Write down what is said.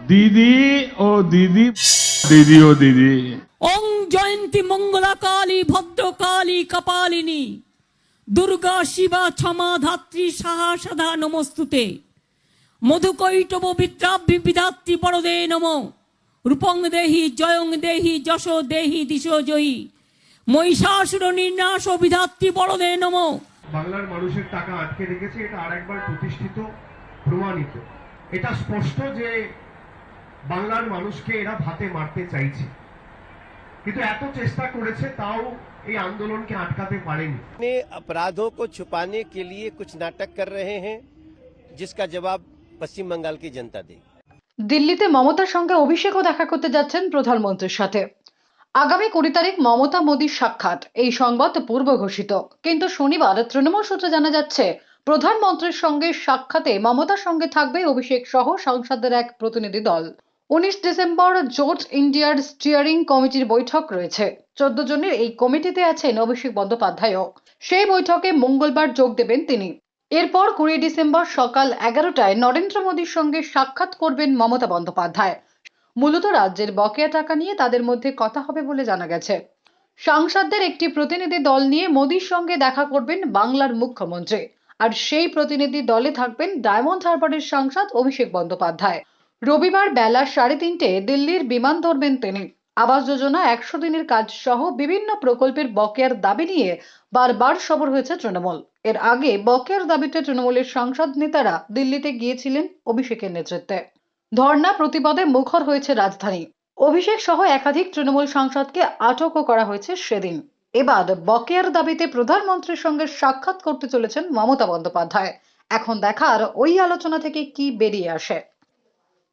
দিদি ও দিদি, দিদি ও দিদি। ওং জয়ন্তী মঙ্গলা কালী ভদ্রকালী কপালিনী দুর্গা শিবা ক্ষমা ধাত্রী সাহা সাধা নমস্তুতে মধুকৈটব বিদ্রাভ্যি বিধাত্রী বরদে নমো রূপং দেহি জয়ং দেহি যশো দেহি দিশো জয়ী মহিষাসুর নির্নাশ বিধাত্রী বরদে নমো। বাংলার মানুষের টাকা আটকে রেখেছে, এটা আরেকবার প্রতিষ্ঠিত, প্রমাণিত। এটা স্পষ্ট যে বাংলার মানুষকে এরা ভাতে মারতে চাইছে, কিন্তু এত চেষ্টা করেছে তাও এই আন্দোলনকে আটকাতে পারেনি। अपराधों को छुपाने के लिए कुछ नाटक कर रहे हैं, जिसका जवाब पश्चिम बंगाल की जनता देगी। দিল্লিতে মমতার সঙ্গে অভিষেকও দেখা করতে যাচ্ছেন প্রধানমন্ত্রীর সাথে। আগামী 20 তারিখ মমতা মোদীর সাক্ষাৎ, এই সংবাদ পূর্ব ঘোষিত, কিন্তু শনিবার তৃণমূল সূত্রে জানা যাচ্ছে প্রধানমন্ত্রীর সঙ্গে সাক্ষাতে মমতার সঙ্গে থাকবে অভিষেক সহ সাংসদদের এক প্রতিনিধি দল। 19 ডিসেম্বর জোট ইন্ডিয়ার স্টিয়ারিং কমিটির বৈঠক রয়েছে। 14 জনের এই কমিটিতে আছেন অভিষেক বন্দ্যোপাধ্যায়ও। সেই বৈঠকে মঙ্গলবার যোগ দেবেন তিনি। এরপর 20 ডিসেম্বর সকাল 11টায় নরেন্দ্র মোদীর সঙ্গে সাক্ষাৎ করবেন মমতা বন্দ্যোপাধ্যায়। মূলত রাজ্যের বকেয়া টাকা নিয়ে তাদের মধ্যে কথা হবে বলে জানা গেছে। সাংসদদের একটি প্রতিনিধি দল নিয়ে মোদীর সঙ্গে দেখা করবেন বাংলার মুখ্যমন্ত্রী, আর সেই প্রতিনিধি দলে থাকবেন ডায়মন্ড হারবারের সাংসদ অভিষেক বন্দ্যোপাধ্যায়। রবিবার বেলা 3:30 দিল্লির বিমান ধরবেন তিনি। আবাস যোজনা, 100 দিনের কাজ সহ বিভিন্ন প্রকল্পের বকেয়ার দাবি নিয়ে বারবার সরব হয়েছে তৃণমূল। এর আগে বকেয়ার দাবিতে তৃণমূলের সাংসদ নেতারা দিল্লিতে গিয়েছিলেন অভিষেকের নেতৃত্বে। ধর্ণা প্রতিবাদে মুখর হয়েছে রাজধানী। অভিষেক সহ একাধিক তৃণমূল সাংসদকে আটকও করা হয়েছে সেদিন। এবার বকেয়ার দাবিতে প্রধানমন্ত্রীর সঙ্গে সাক্ষাৎ করতে চলেছেন মমতা বন্দ্যোপাধ্যায়। এখন দেখার ওই আলোচনা থেকে কি বেরিয়ে আসে।